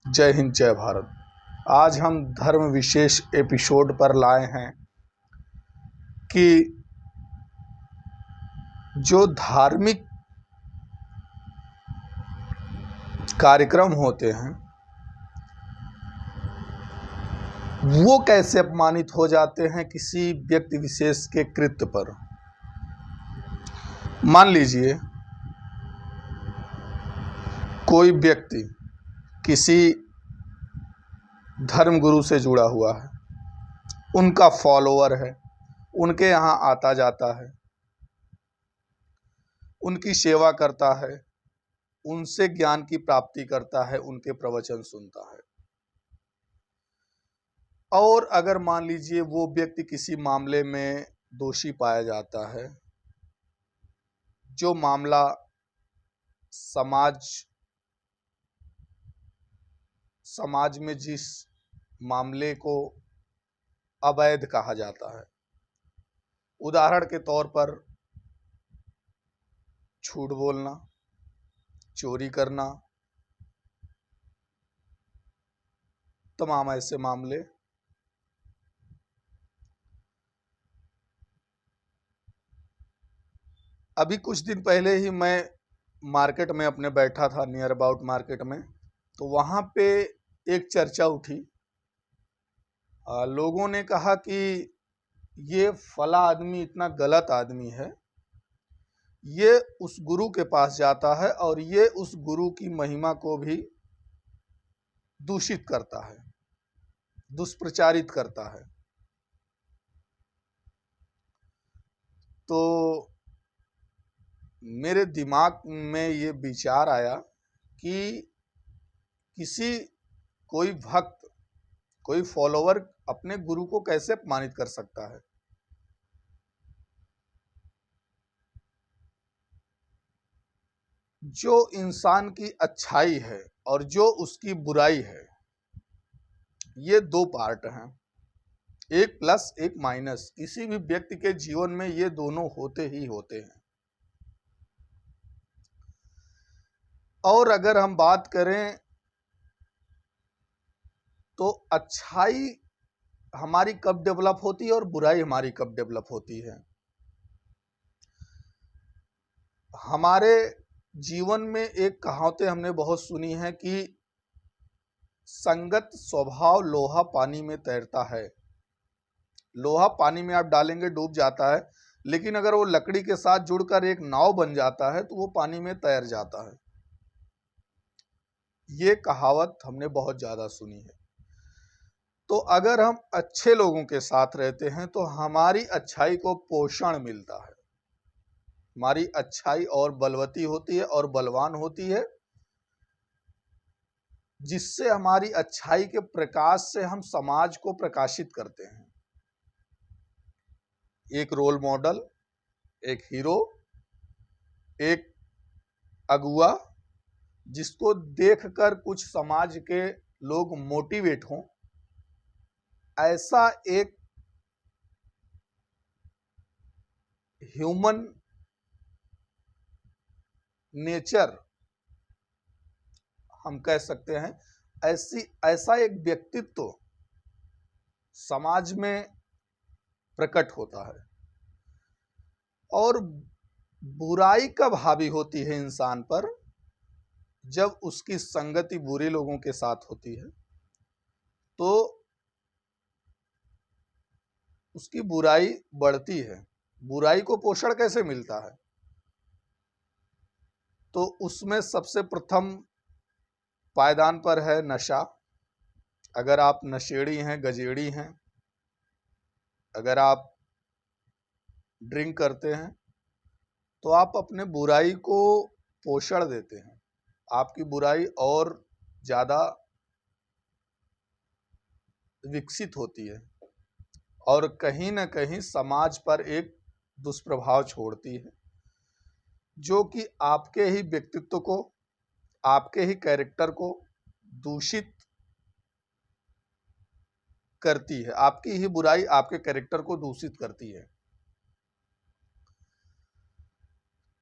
जय हिंद जय भारत। आज हम धर्म विशेष एपिसोड पर लाए हैं कि जो धार्मिक कार्यक्रम होते हैं वो कैसे अपमानित हो जाते हैं किसी व्यक्ति विशेष के कृत्य पर। मान लीजिए कोई व्यक्ति किसी धर्मगुरु से जुड़ा हुआ है, उनका फॉलोअर है, उनके यहाँ आता जाता है, उनकी सेवा करता है, उनसे ज्ञान की प्राप्ति करता है, उनके प्रवचन सुनता है। और अगर मान लीजिए वो व्यक्ति किसी मामले में दोषी पाया जाता है, जो मामला समाज में जिस मामले को अवैध कहा जाता है, उदाहरण के तौर पर झूठ बोलना, चोरी करना, तमाम ऐसे मामले। अभी कुछ दिन पहले ही मैं मार्केट में अपने बैठा था, नियर अबाउट मार्केट में, तो वहाँ पे एक चर्चा उठी। लोगों ने कहा कि ये फला आदमी इतना गलत आदमी है, ये उस गुरु के पास जाता है और ये उस गुरु की महिमा को भी दूषित करता है, दुष्प्रचारित करता है। तो मेरे दिमाग में ये विचार आया कि कोई भक्त, कोई फॉलोवर अपने गुरु को कैसे अपमानित कर सकता है। जो इंसान की अच्छाई है और जो उसकी बुराई है, ये दो पार्ट हैं, एक प्लस एक माइनस। किसी भी व्यक्ति के जीवन में ये दोनों होते ही होते हैं। और अगर हम बात करें तो अच्छाई हमारी कब डेवलप होती है और बुराई हमारी कब डेवलप होती है। हमारे जीवन में एक कहावतें हमने बहुत सुनी है कि संगत स्वभाव लोहा पानी में तैरता है। लोहा पानी में आप डालेंगे डूब जाता है, लेकिन अगर वो लकड़ी के साथ जुड़कर एक नाव बन जाता है तो वो पानी में तैर जाता है। ये कहावत हमने बहुत ज्यादा सुनी है। तो अगर हम अच्छे लोगों के साथ रहते हैं तो हमारी अच्छाई को पोषण मिलता है, हमारी अच्छाई और बलवती होती है और बलवान होती है, जिससे हमारी अच्छाई के प्रकाश से हम समाज को प्रकाशित करते हैं। एक रोल मॉडल, एक हीरो, एक अगुआ, जिसको देखकर कुछ समाज के लोग मोटिवेट हों, ऐसा एक ह्यूमन नेचर हम कह सकते हैं, ऐसा एक व्यक्तित्व समाज में प्रकट होता है। और बुराई कब हावी होती है इंसान पर, जब उसकी संगति बुरे लोगों के साथ होती है तो उसकी बुराई बढ़ती है। बुराई को पोषण कैसे मिलता है, तो उसमें सबसे प्रथम पायदान पर है नशा। अगर आप नशेड़ी हैं, गजेड़ी हैं, अगर आप ड्रिंक करते हैं तो आप अपने बुराई को पोषण देते हैं, आपकी बुराई और ज़्यादा विकसित होती है और कहीं ना कहीं समाज पर एक दुष्प्रभाव छोड़ती है, जो कि आपके ही व्यक्तित्व को, आपके ही कैरेक्टर को दूषित करती है। आपकी ही बुराई आपके कैरेक्टर को दूषित करती है।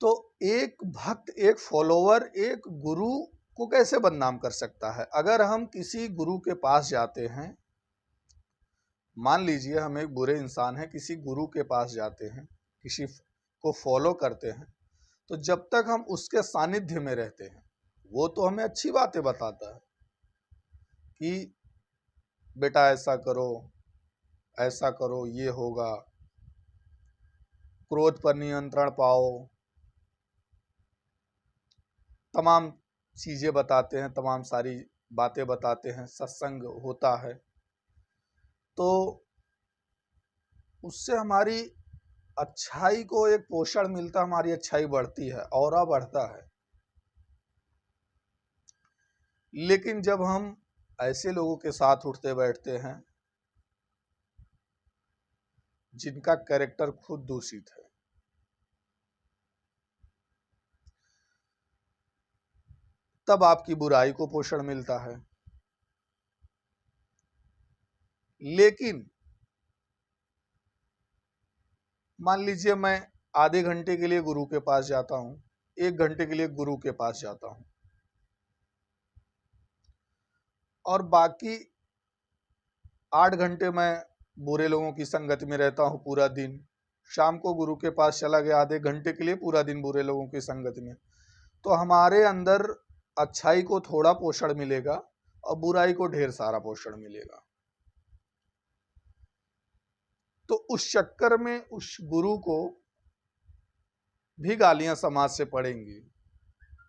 तो एक भक्त, एक फॉलोवर, एक गुरु को कैसे बदनाम कर सकता है। अगर हम किसी गुरु के पास जाते हैं, मान लीजिए हम एक बुरे इंसान हैं, किसी गुरु के पास जाते हैं, किसी को फॉलो करते हैं, तो जब तक हम उसके सानिध्य में रहते हैं वो तो हमें अच्छी बातें बताता है कि बेटा ऐसा करो ये होगा, क्रोध पर नियंत्रण पाओ, तमाम चीजें बताते हैं, तमाम सारी बातें बताते हैं, सत्संग होता है, तो उससे हमारी अच्छाई को एक पोषण मिलता, हमारी अच्छाई बढ़ती है, ऑरा बढ़ता है। लेकिन जब हम ऐसे लोगों के साथ उठते बैठते हैं जिनका कैरेक्टर खुद दूषित है, तब आपकी बुराई को पोषण मिलता है। लेकिन मान लीजिए मैं आधे घंटे के लिए गुरु के पास जाता हूं, 1 घंटे के लिए गुरु के पास जाता हूं, और बाकी 8 घंटे मैं बुरे लोगों की संगत में रहता हूं पूरा दिन। शाम को गुरु के पास चला गया आधे घंटे के लिए, पूरा दिन बुरे लोगों की संगत में, तो हमारे अंदर अच्छाई को थोड़ा पोषण मिलेगा और बुराई को ढेर सारा पोषण मिलेगा। तो उस चक्कर में उस गुरु को भी गालियां समाज से पड़ेंगी,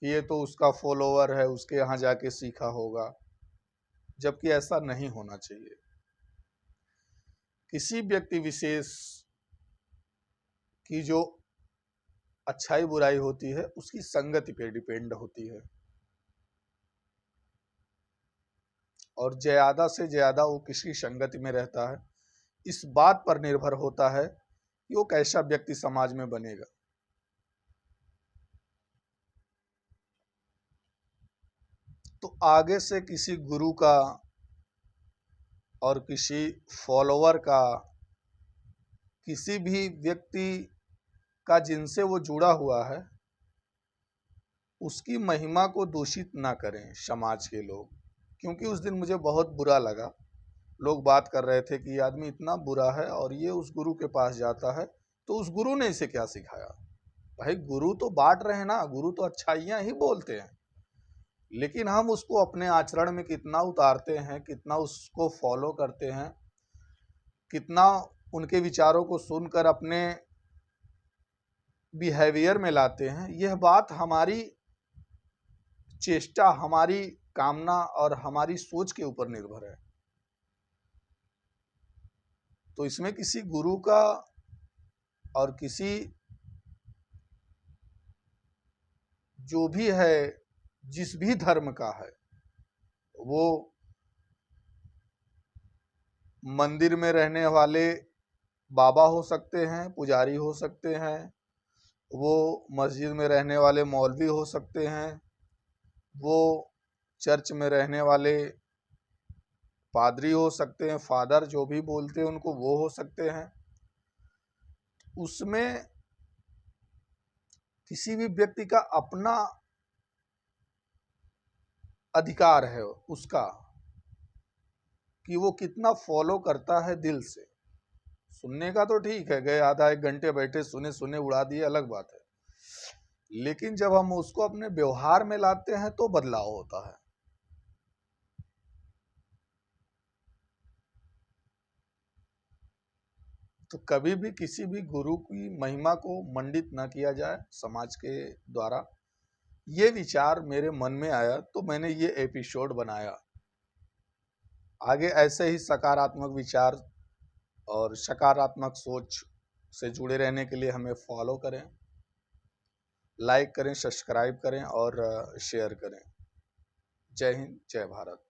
ये तो उसका फॉलोवर है, उसके यहां जाके सीखा होगा, जबकि ऐसा नहीं होना चाहिए। किसी व्यक्ति विशेष की जो अच्छाई बुराई होती है उसकी संगति पे डिपेंड होती है, और ज्यादा से ज्यादा वो किसी संगति में रहता है इस बात पर निर्भर होता है कि वो कैसा व्यक्ति समाज में बनेगा। तो आगे से किसी गुरु का और किसी फॉलोवर का, किसी भी व्यक्ति का जिनसे वो जुड़ा हुआ है, उसकी महिमा को दूषित ना करें समाज के लोग। क्योंकि उस दिन मुझे बहुत बुरा लगा, लोग बात कर रहे थे कि ये आदमी इतना बुरा है और ये उस गुरु के पास जाता है, तो उस गुरु ने इसे क्या सिखाया। भाई गुरु तो बांट रहे हैं ना, गुरु तो अच्छाइयां ही बोलते हैं, लेकिन हम उसको अपने आचरण में कितना उतारते हैं, कितना उसको फॉलो करते हैं, कितना उनके विचारों को सुनकर अपने बिहेवियर में लाते हैं, यह बात हमारी चेष्टा, हमारी कामना और हमारी सोच के ऊपर निर्भर है। तो इसमें किसी गुरु का और किसी जो भी है, जिस भी धर्म का है, वो मंदिर में रहने वाले बाबा हो सकते हैं, पुजारी हो सकते हैं, वो मस्जिद में रहने वाले मौलवी हो सकते हैं, वो चर्च में रहने वाले पादरी हो सकते हैं, फादर जो भी बोलते हैं उनको वो हो सकते हैं। उसमें किसी भी व्यक्ति का अपना अधिकार है उसका कि वो कितना फॉलो करता है दिल से। सुनने का तो ठीक है, गए आधा 1 घंटे बैठे सुने उड़ा दिए, अलग बात है, लेकिन जब हम उसको अपने व्यवहार में लाते हैं तो बदलाव होता है। तो कभी भी किसी भी गुरु की महिमा को मंडित न किया जाए समाज के द्वारा। ये विचार मेरे मन में आया तो मैंने ये एपिसोड बनाया। आगे ऐसे ही सकारात्मक विचार और सकारात्मक सोच से जुड़े रहने के लिए हमें फॉलो करें, लाइक करें, सब्सक्राइब करें और शेयर करें। जय हिंद, जय भारत।